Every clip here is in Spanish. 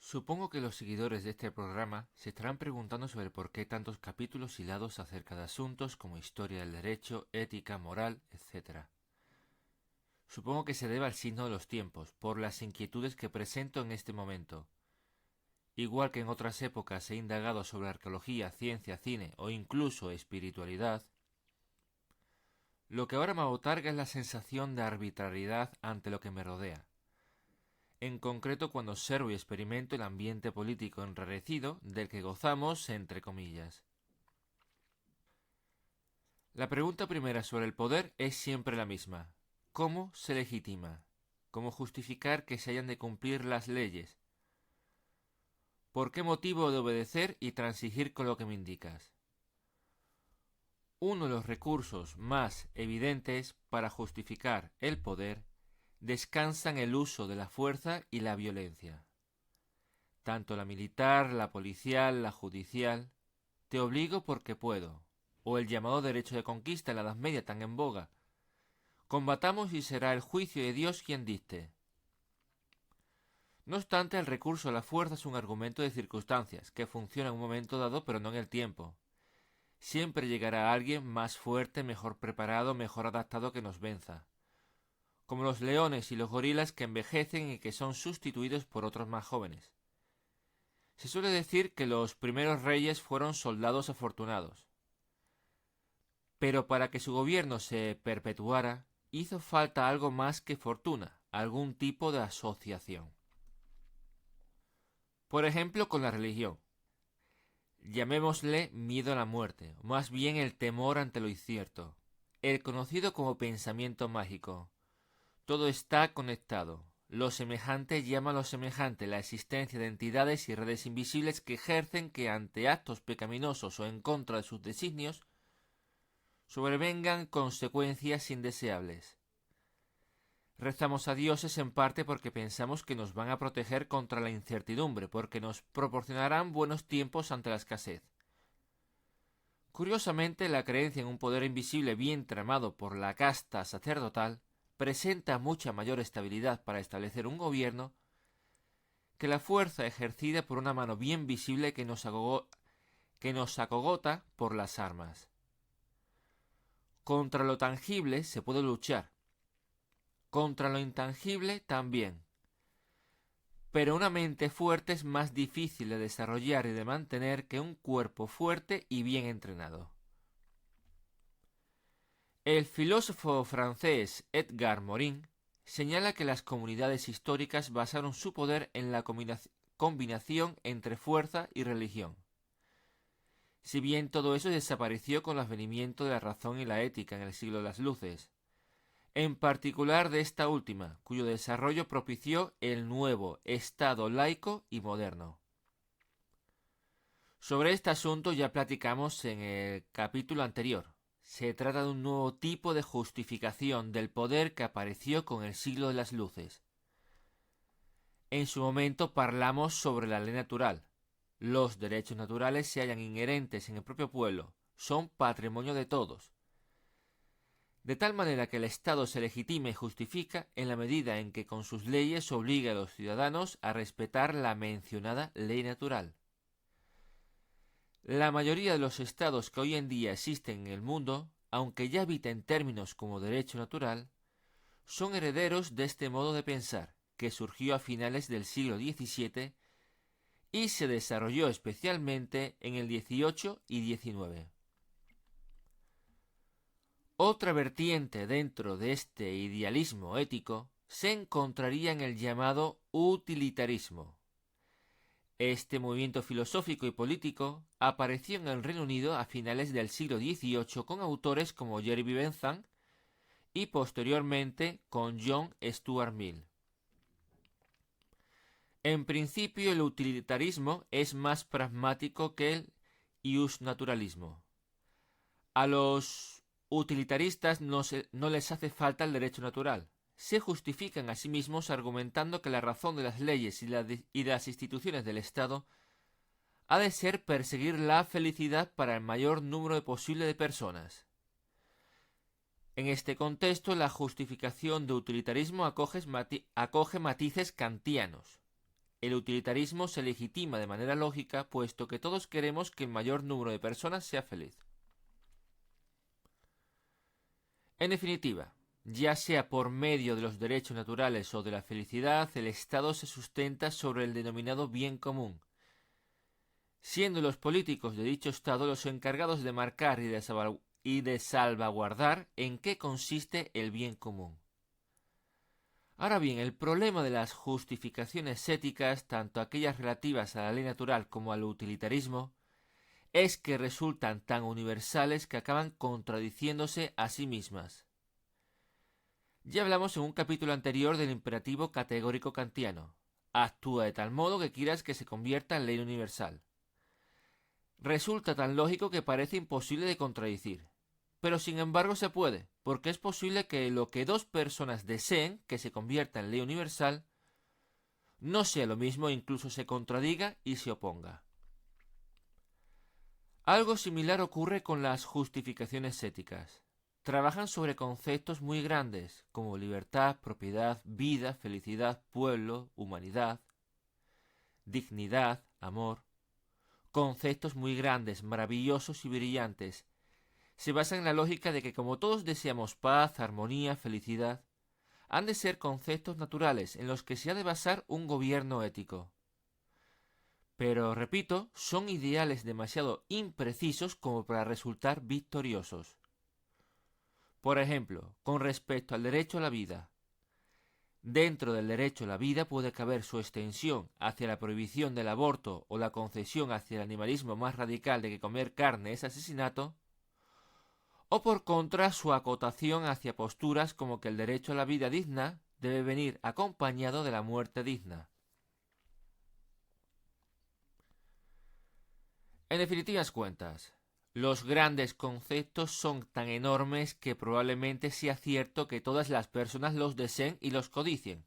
Supongo que los seguidores de este programa se estarán preguntando sobre por qué tantos capítulos hilados acerca de asuntos como historia del derecho, ética, moral, etc. Supongo que se debe al signo de los tiempos, por las inquietudes que presento en este momento. Igual que en otras épocas he indagado sobre arqueología, ciencia, cine o incluso espiritualidad, lo que ahora me abotarga es la sensación de arbitrariedad ante lo que me rodea. En concreto cuando observo y experimento el ambiente político enrarecido del que gozamos, entre comillas. La pregunta primera sobre el poder es siempre la misma. ¿Cómo se legitima? ¿Cómo justificar que se hayan de cumplir las leyes? ¿Por qué motivo de obedecer y transigir con lo que me indicas? Uno de los recursos más evidentes para justificar el poder descansa en el uso de la fuerza y la violencia. Tanto la militar, la policial, la judicial, te obligo porque puedo, o el llamado derecho de conquista en la Edad Media tan en boga. Combatamos y será el juicio de Dios quien dicte. No obstante, el recurso a la fuerza es un argumento de circunstancias, que funciona en un momento dado pero no en el tiempo. Siempre llegará alguien más fuerte, mejor preparado, mejor adaptado que nos venza. Como los leones y los gorilas que envejecen y que son sustituidos por otros más jóvenes. Se suele decir que los primeros reyes fueron soldados afortunados. Pero para que su gobierno se perpetuara, hizo falta algo más que fortuna, algún tipo de asociación. Por ejemplo, con la religión. Llamémosle miedo a la muerte, o más bien el temor ante lo incierto, el conocido como pensamiento mágico. Todo está conectado. Lo semejante llama a lo semejante la existencia de entidades y redes invisibles que ejercen que ante actos pecaminosos o en contra de sus designios sobrevengan consecuencias indeseables. Rezamos a dioses en parte porque pensamos que nos van a proteger contra la incertidumbre, porque nos proporcionarán buenos tiempos ante la escasez. Curiosamente, la creencia en un poder invisible bien tramado por la casta sacerdotal presenta mucha mayor estabilidad para establecer un gobierno que la fuerza ejercida por una mano bien visible que nos acogota por las armas. Contra lo tangible se puede luchar, contra lo intangible también. Pero una mente fuerte es más difícil de desarrollar y de mantener que un cuerpo fuerte y bien entrenado. El filósofo francés Edgar Morin señala que las comunidades históricas basaron su poder en la combinación entre fuerza y religión. Si bien todo eso desapareció con el advenimiento de la razón y la ética en el siglo de las luces, en particular de esta última, cuyo desarrollo propició el nuevo Estado laico y moderno. Sobre este asunto ya platicamos en el capítulo anterior. Se trata de un nuevo tipo de justificación del poder que apareció con el siglo de las luces. En su momento parlamos sobre la ley natural. Los derechos naturales se hallan inherentes en el propio pueblo, son patrimonio de todos. De tal manera que el Estado se legitima y justifica en la medida en que con sus leyes obliga a los ciudadanos a respetar la mencionada ley natural. La mayoría de los estados que hoy en día existen en el mundo, aunque ya habita en términos como derecho natural, son herederos de este modo de pensar, que surgió a finales del siglo XVII y se desarrolló especialmente en el XVIII y XIX. Otra vertiente dentro de este idealismo ético se encontraría en el llamado utilitarismo. Este movimiento filosófico y político apareció en el Reino Unido a finales del siglo XVIII con autores como Jeremy Bentham y posteriormente con John Stuart Mill. En principio, el utilitarismo es más pragmático que el iusnaturalismo. A los utilitaristas no les hace falta el derecho natural. Se justifican a sí mismos argumentando que la razón de las leyes y las instituciones del Estado ha de ser perseguir la felicidad para el mayor número posible de personas. En este contexto, la justificación de utilitarismo acoge matices kantianos. el utilitarismo se legitima de manera lógica, puesto que todos queremos que el mayor número de personas sea feliz. En definitiva, ya sea por medio de los derechos naturales o de la felicidad, el Estado se sustenta sobre el denominado bien común, siendo los políticos de dicho Estado los encargados de marcar y de salvaguardar en qué consiste el bien común. Ahora bien, el problema de las justificaciones éticas, tanto aquellas relativas a la ley natural como al utilitarismo, es que resultan tan universales que acaban contradiciéndose a sí mismas. Ya hablamos en un capítulo anterior del imperativo categórico kantiano. Actúa de tal modo que quieras que se convierta en ley universal. Resulta tan lógico que parece imposible de contradecir. Pero sin embargo se puede, porque es posible que lo que dos personas deseen que se convierta en ley universal no sea lo mismo e incluso se contradiga y se oponga. Algo similar ocurre con las justificaciones éticas. Trabajan sobre conceptos muy grandes como libertad, propiedad, vida, felicidad, pueblo, humanidad, dignidad, amor. Conceptos muy grandes, maravillosos y brillantes. Se basan en la lógica de que como todos deseamos paz, armonía, felicidad, han de ser conceptos naturales en los que se ha de basar un gobierno ético. Pero, repito, son ideales demasiado imprecisos como para resultar victoriosos. Por ejemplo, con respecto al derecho a la vida. Dentro del derecho a la vida puede caber su extensión hacia la prohibición del aborto o la concesión hacia el animalismo más radical de que comer carne es asesinato, o por contra su acotación hacia posturas como que el derecho a la vida digna debe venir acompañado de la muerte digna. En definitivas cuentas, los grandes conceptos son tan enormes que probablemente sea cierto que todas las personas los deseen y los codicien,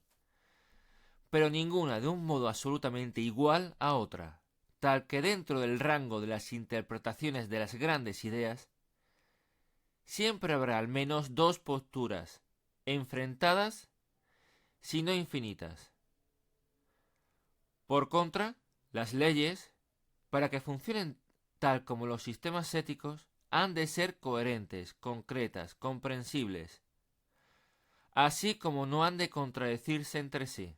pero ninguna de un modo absolutamente igual a otra, tal que dentro del rango de las interpretaciones de las grandes ideas, siempre habrá al menos dos posturas, enfrentadas, si no infinitas. Por contra, las leyes, para que funcionen tal como los sistemas éticos, han de ser coherentes, concretas, comprensibles, así como no han de contradecirse entre sí.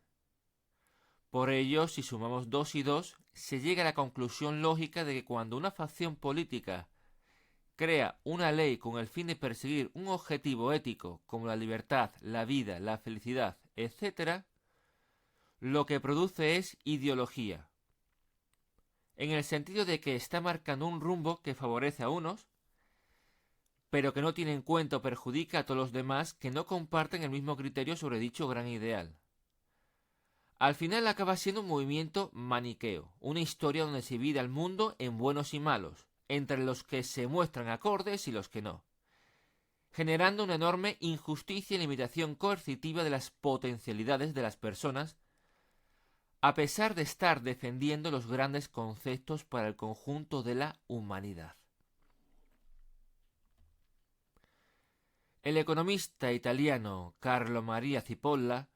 Por ello, si sumamos 2 y 2, se llega a la conclusión lógica de que cuando una facción política crea una ley con el fin de perseguir un objetivo ético como la libertad, la vida, la felicidad, etc., lo que produce es ideología, en el sentido de que está marcando un rumbo que favorece a unos, pero que no tiene en cuenta o perjudica a todos los demás que no comparten el mismo criterio sobre dicho gran ideal. Al final acaba siendo un movimiento maniqueo, una historia donde se divide al mundo en buenos y malos, entre los que se muestran acordes y los que no, generando una enorme injusticia y limitación coercitiva de las potencialidades de las personas, a pesar de estar defendiendo los grandes conceptos para el conjunto de la humanidad. El economista italiano Carlo Maria Cipolla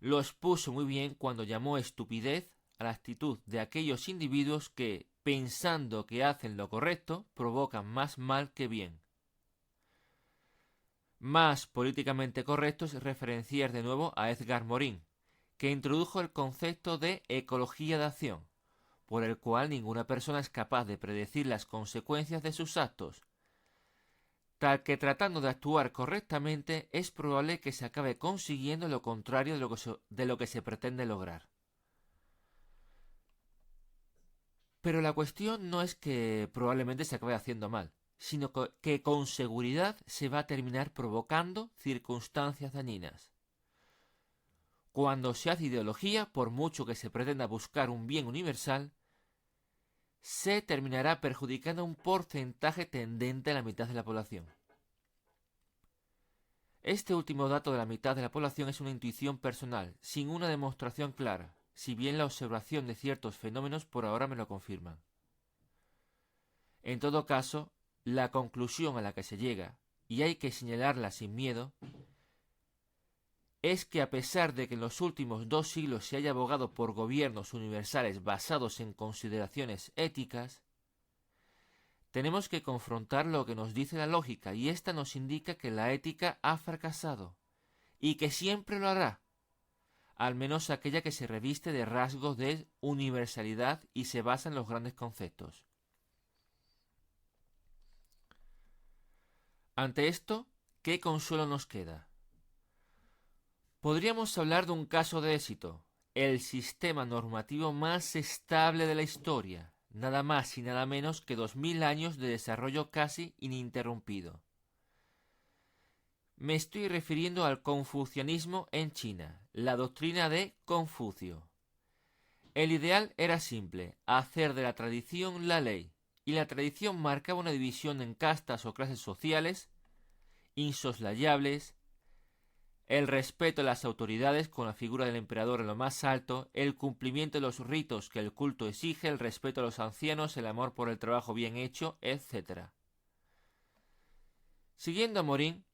lo expuso muy bien cuando llamó estupidez a la actitud de aquellos individuos que, pensando que hacen lo correcto, provocan más mal que bien. Más políticamente correcto es referenciar de nuevo a Edgar Morin, que introdujo el concepto de ecología de acción, por el cual ninguna persona es capaz de predecir las consecuencias de sus actos, tal que tratando de actuar correctamente es probable que se acabe consiguiendo lo contrario de lo que se pretende lograr. Pero la cuestión no es que probablemente se acabe haciendo mal, sino que con seguridad se va a terminar provocando circunstancias dañinas. Cuando se hace ideología, por mucho que se pretenda buscar un bien universal, se terminará perjudicando a un porcentaje tendente a la mitad de la población. Este último dato de la mitad de la población es una intuición personal, sin una demostración clara, si bien la observación de ciertos fenómenos por ahora me lo confirman. En todo caso, la conclusión a la que se llega, y hay que señalarla sin miedo, es que a pesar de que en los últimos 2 siglos se haya abogado por gobiernos universales basados en consideraciones éticas, tenemos que confrontar lo que nos dice la lógica, y esta nos indica que la ética ha fracasado, y que siempre lo hará, al menos aquella que se reviste de rasgos de universalidad y se basa en los grandes conceptos. Ante esto, ¿qué consuelo nos queda? Podríamos hablar de un caso de éxito, el sistema normativo más estable de la historia, nada más y nada menos que 2000 años de desarrollo casi ininterrumpido. Me estoy refiriendo al confucianismo en China, la doctrina de Confucio. El ideal era simple, hacer de la tradición la ley, y la tradición marcaba una división en castas o clases sociales, insoslayables, el respeto a las autoridades con la figura del emperador en lo más alto, el cumplimiento de los ritos que el culto exige, el respeto a los ancianos, el amor por el trabajo bien hecho, etc. Siguiendo a Morin,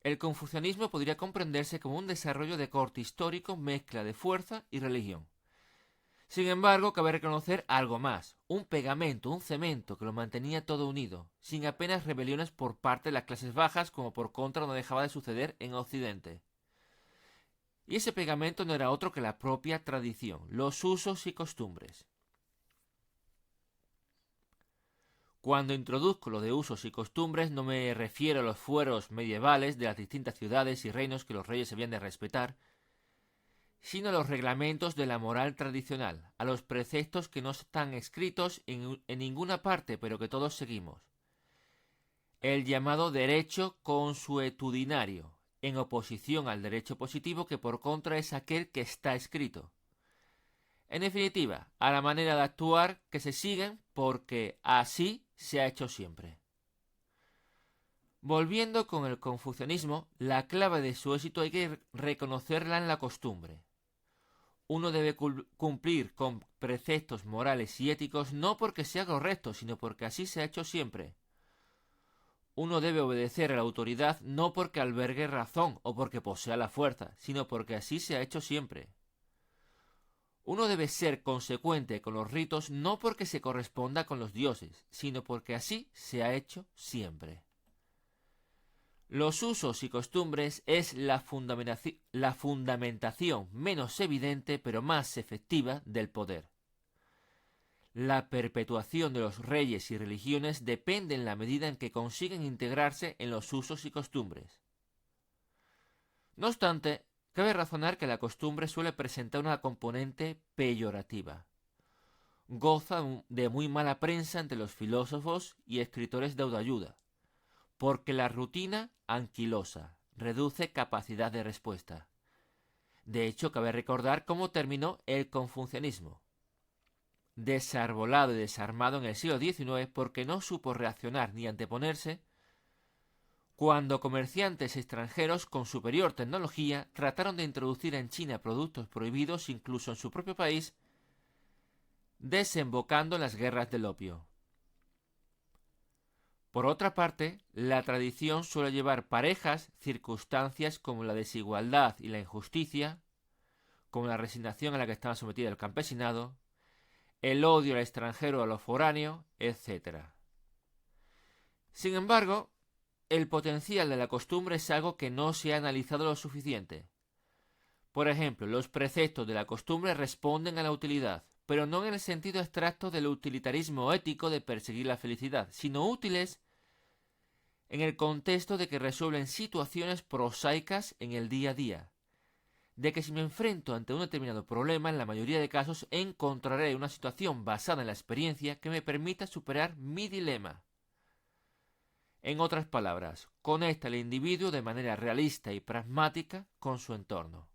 el confucianismo podría comprenderse como un desarrollo de corte histórico, mezcla de fuerza y religión. Sin embargo, cabe reconocer algo más, un pegamento, un cemento que lo mantenía todo unido, sin apenas rebeliones por parte de las clases bajas, como por contra no dejaba de suceder en Occidente. Y ese pegamento no era otro que la propia tradición, los usos y costumbres. Cuando introduzco lo de usos y costumbres no me refiero a los fueros medievales de las distintas ciudades y reinos que los reyes habían de respetar, sino a los reglamentos de la moral tradicional, a los preceptos que no están escritos en ninguna parte, pero que todos seguimos. El llamado derecho consuetudinario, en oposición al derecho positivo, que por contra es aquel que está escrito. En definitiva, a la manera de actuar que se siguen porque así se ha hecho siempre. Volviendo con el confucianismo, la clave de su éxito hay que reconocerla en la costumbre. Uno debe cumplir con preceptos morales y éticos no porque sea correcto, sino porque así se ha hecho siempre. Uno debe obedecer a la autoridad no porque albergue razón o porque posea la fuerza, sino porque así se ha hecho siempre. Uno debe ser consecuente con los ritos no porque se corresponda con los dioses, sino porque así se ha hecho siempre. Los usos y costumbres es la fundamentación menos evidente pero más efectiva del poder. La perpetuación de los reyes y religiones depende en la medida en que consiguen integrarse en los usos y costumbres. No obstante, cabe razonar que la costumbre suele presentar una componente peyorativa. Goza de muy mala prensa entre los filósofos y escritores de autoayuda, porque la rutina anquilosa reduce capacidad de respuesta. De hecho, cabe recordar cómo terminó el confucianismo. Desarbolado y desarmado en el siglo XIX porque no supo reaccionar ni anteponerse cuando comerciantes extranjeros con superior tecnología trataron de introducir en China productos prohibidos incluso en su propio país, desembocando en las guerras del opio. Por otra parte, la tradición suele llevar parejas circunstancias como la desigualdad y la injusticia, como la resignación a la que estaba sometido el campesinado, el odio al extranjero o a lo foráneo, etc. Sin embargo, el potencial de la costumbre es algo que no se ha analizado lo suficiente. Por ejemplo, los preceptos de la costumbre responden a la utilidad, pero no en el sentido abstracto del utilitarismo ético de perseguir la felicidad, sino útiles en el contexto de que resuelven situaciones prosaicas en el día a día, de que si me enfrento ante un determinado problema, en la mayoría de casos encontraré una situación basada en la experiencia que me permita superar mi dilema. En otras palabras, conecta al individuo de manera realista y pragmática con su entorno.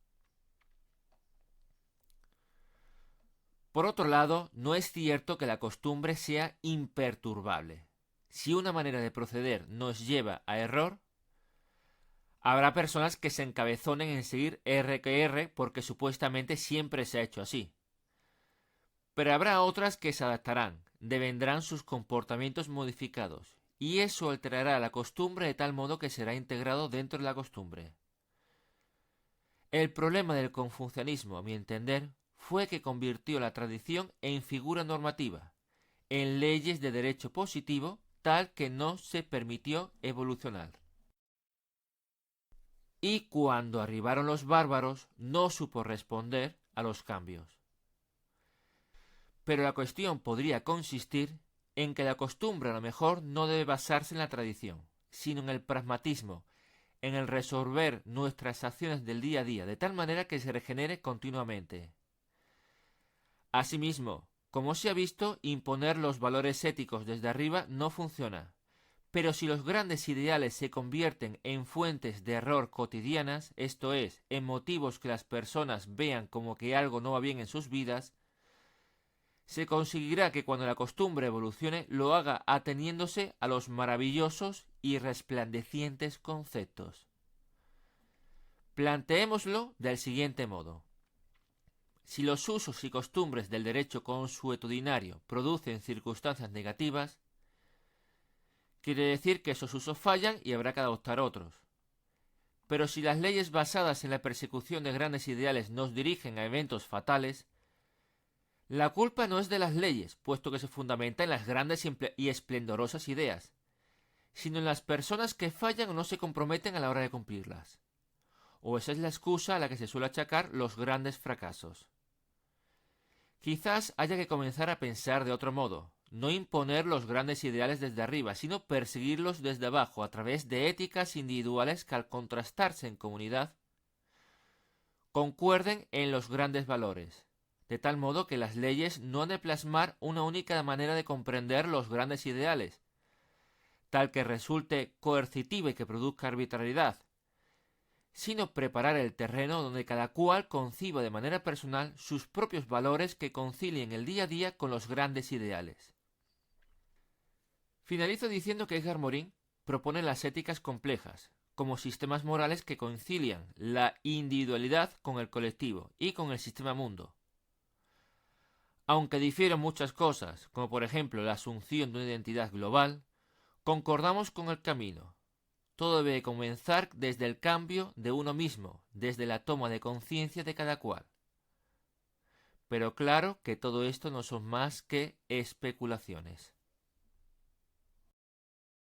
Por otro lado, no es cierto que la costumbre sea imperturbable. Si una manera de proceder nos lleva a error, habrá personas que se encabezonen en seguir R que R porque supuestamente siempre se ha hecho así. Pero habrá otras que se adaptarán, devendrán sus comportamientos modificados, y eso alterará la costumbre de tal modo que será integrado dentro de la costumbre. El problema del confucianismo, a mi entender, fue que convirtió la tradición en figura normativa, en leyes de derecho positivo, tal que no se permitió evolucionar. Y cuando arribaron los bárbaros, no supo responder a los cambios. Pero la cuestión podría consistir en que la costumbre a lo mejor no debe basarse en la tradición, sino en el pragmatismo, en el resolver nuestras acciones del día a día, de tal manera que se regenere continuamente. Asimismo, como se ha visto, imponer los valores éticos desde arriba no funciona. Pero si los grandes ideales se convierten en fuentes de error cotidianas, esto es, en motivos que las personas vean como que algo no va bien en sus vidas, se conseguirá que cuando la costumbre evolucione lo haga ateniéndose a los maravillosos y resplandecientes conceptos. Planteémoslo del siguiente modo. Si los usos y costumbres del derecho consuetudinario producen circunstancias negativas, quiere decir que esos usos fallan y habrá que adoptar otros. Pero si las leyes basadas en la persecución de grandes ideales nos dirigen a eventos fatales, la culpa no es de las leyes, puesto que se fundamenta en las grandes y esplendorosas ideas, sino en las personas que fallan o no se comprometen a la hora de cumplirlas. O esa es la excusa a la que se suele achacar los grandes fracasos. Quizás haya que comenzar a pensar de otro modo, no imponer los grandes ideales desde arriba, sino perseguirlos desde abajo a través de éticas individuales que al contrastarse en comunidad concuerden en los grandes valores, de tal modo que las leyes no han de plasmar una única manera de comprender los grandes ideales, tal que resulte coercitiva y que produzca arbitrariedad, sino preparar el terreno donde cada cual conciba de manera personal sus propios valores que concilien el día a día con los grandes ideales. Finalizo diciendo que Edgar Morin propone las éticas complejas, como sistemas morales que concilian la individualidad con el colectivo y con el sistema mundo. Aunque difieren muchas cosas, como por ejemplo la asunción de una identidad global, concordamos con el camino. Todo debe comenzar desde el cambio de uno mismo, desde la toma de conciencia de cada cual. Pero claro que todo esto no son más que especulaciones.